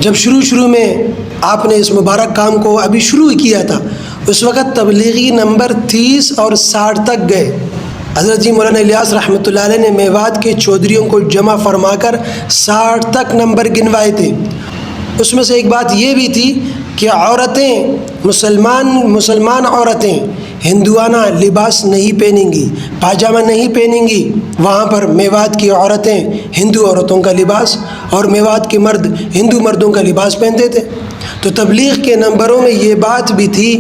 جب شروع میں آپ نے اس مبارک کام کو ابھی شروع کیا تھا، اس وقت تبلیغی نمبر 30 اور 60 تک گئے۔ حضرت جی مولانا الیاس رحمۃ اللہ علیہ نے میوات کے چودھریوں کو جمع فرما کر 60 تک نمبر گنوائے تھے۔ اس میں سے ایک بات یہ بھی تھی کہ عورتیں مسلمان عورتیں ہندوانہ لباس نہیں پہنیں گی، پاجامہ نہیں پہنیں گی۔ وہاں پر میوات کی عورتیں ہندو عورتوں کا لباس اور میوات کے مرد ہندو مردوں کا لباس پہنتے تھے۔ تو تبلیغ کے نمبروں میں یہ بات بھی تھی،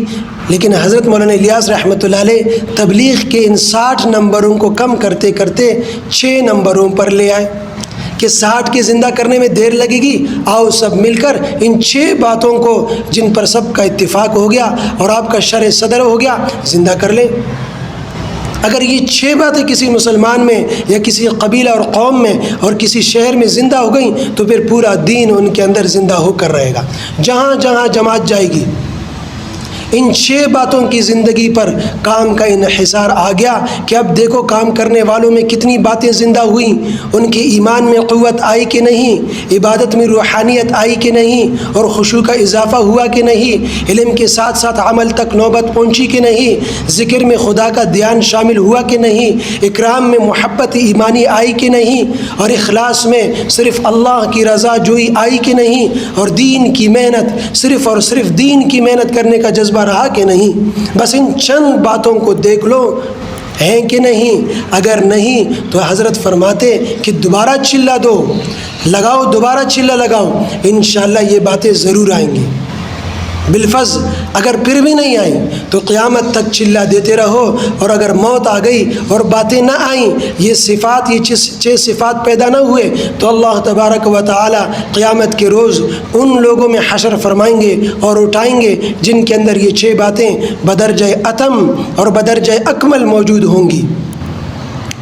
لیکن حضرت مولانا الیاس رحمۃ اللہ علیہ تبلیغ کے ان 60 نمبروں کو کم کرتے کرتے 6 نمبروں پر لے آئے کہ 60 کے زندہ کرنے میں دیر لگے گی، آؤ سب مل کر ان 6 باتوں کو جن پر سب کا اتفاق ہو گیا اور آپ کا شرح صدر ہو گیا، زندہ کر لیں۔ اگر یہ 6 باتیں کسی مسلمان میں یا کسی قبیلہ اور قوم میں اور کسی شہر میں زندہ ہو گئیں تو پھر پورا دین ان کے اندر زندہ ہو کر رہے گا۔ جہاں جہاں جماعت جائے گی، ان 6 باتوں کی زندگی پر کام کا انحصار آ گیا کہ اب دیکھو کام کرنے والوں میں کتنی باتیں زندہ ہوئیں، ان کے ایمان میں قوت آئی کہ نہیں، عبادت میں روحانیت آئی کہ نہیں، اور خشوع کا اضافہ ہوا کہ نہیں، علم کے ساتھ ساتھ عمل تک نوبت پہنچی کہ نہیں، ذکر میں خدا کا دھیان شامل ہوا کہ نہیں، اکرام میں محبت ایمانی آئی کہ نہیں، اور اخلاص میں صرف اللہ کی رضا جوئی آئی کہ نہیں، اور دین کی محنت صرف اور صرف دین کی محنت کرنے کا جذبہ رہا کہ نہیں۔ بس ان چند باتوں کو دیکھ لو ہیں کہ نہیں۔ اگر نہیں تو حضرت فرماتے کہ دوبارہ چلہ دو، لگاؤ، دوبارہ چلہ لگاؤ، انشاءاللہ یہ باتیں ضرور آئیں گی۔ بالفرض اگر پھر بھی نہیں آئیں تو قیامت تک چلہ دیتے رہو، اور اگر موت آ گئی اور باتیں نہ آئیں، یہ 6 صفات پیدا نہ ہوئے، تو اللہ تبارک و تعالی قیامت کے روز ان لوگوں میں حشر فرمائیں گے اور اٹھائیں گے جن کے اندر یہ 6 باتیں بدرجہ اتم اور بدرجہ اکمل موجود ہوں گی۔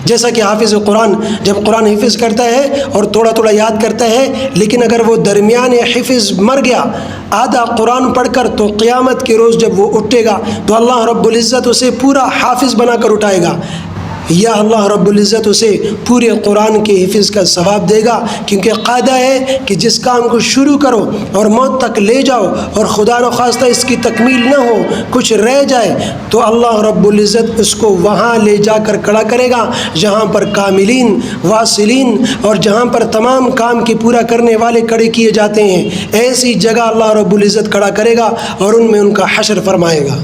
جیسا کہ حافظ قرآن جب قرآن حفظ کرتا ہے اور تھوڑا تھوڑا یاد کرتا ہے، لیکن اگر وہ درمیان حفظ مر گیا آدھا قرآن پڑھ کر، تو قیامت کے روز جب وہ اٹھے گا تو اللہ رب العزت اسے پورا حافظ بنا کر اٹھائے گا، یا اللہ رب العزت اسے پورے قرآن کے حفظ کا ثواب دے گا، کیونکہ قاعدہ ہے کہ جس کام کو شروع کرو اور موت تک لے جاؤ اور خدا نخواستہ اس کی تکمیل نہ ہو، کچھ رہ جائے، تو اللہ رب العزت اس کو وہاں لے جا کر کھڑا کرے گا جہاں پر کاملین، واصلین اور جہاں پر تمام کام کے پورا کرنے والے کھڑے کیے جاتے ہیں، ایسی جگہ اللہ رب العزت کھڑا کرے گا اور ان میں ان کا حشر فرمائے گا۔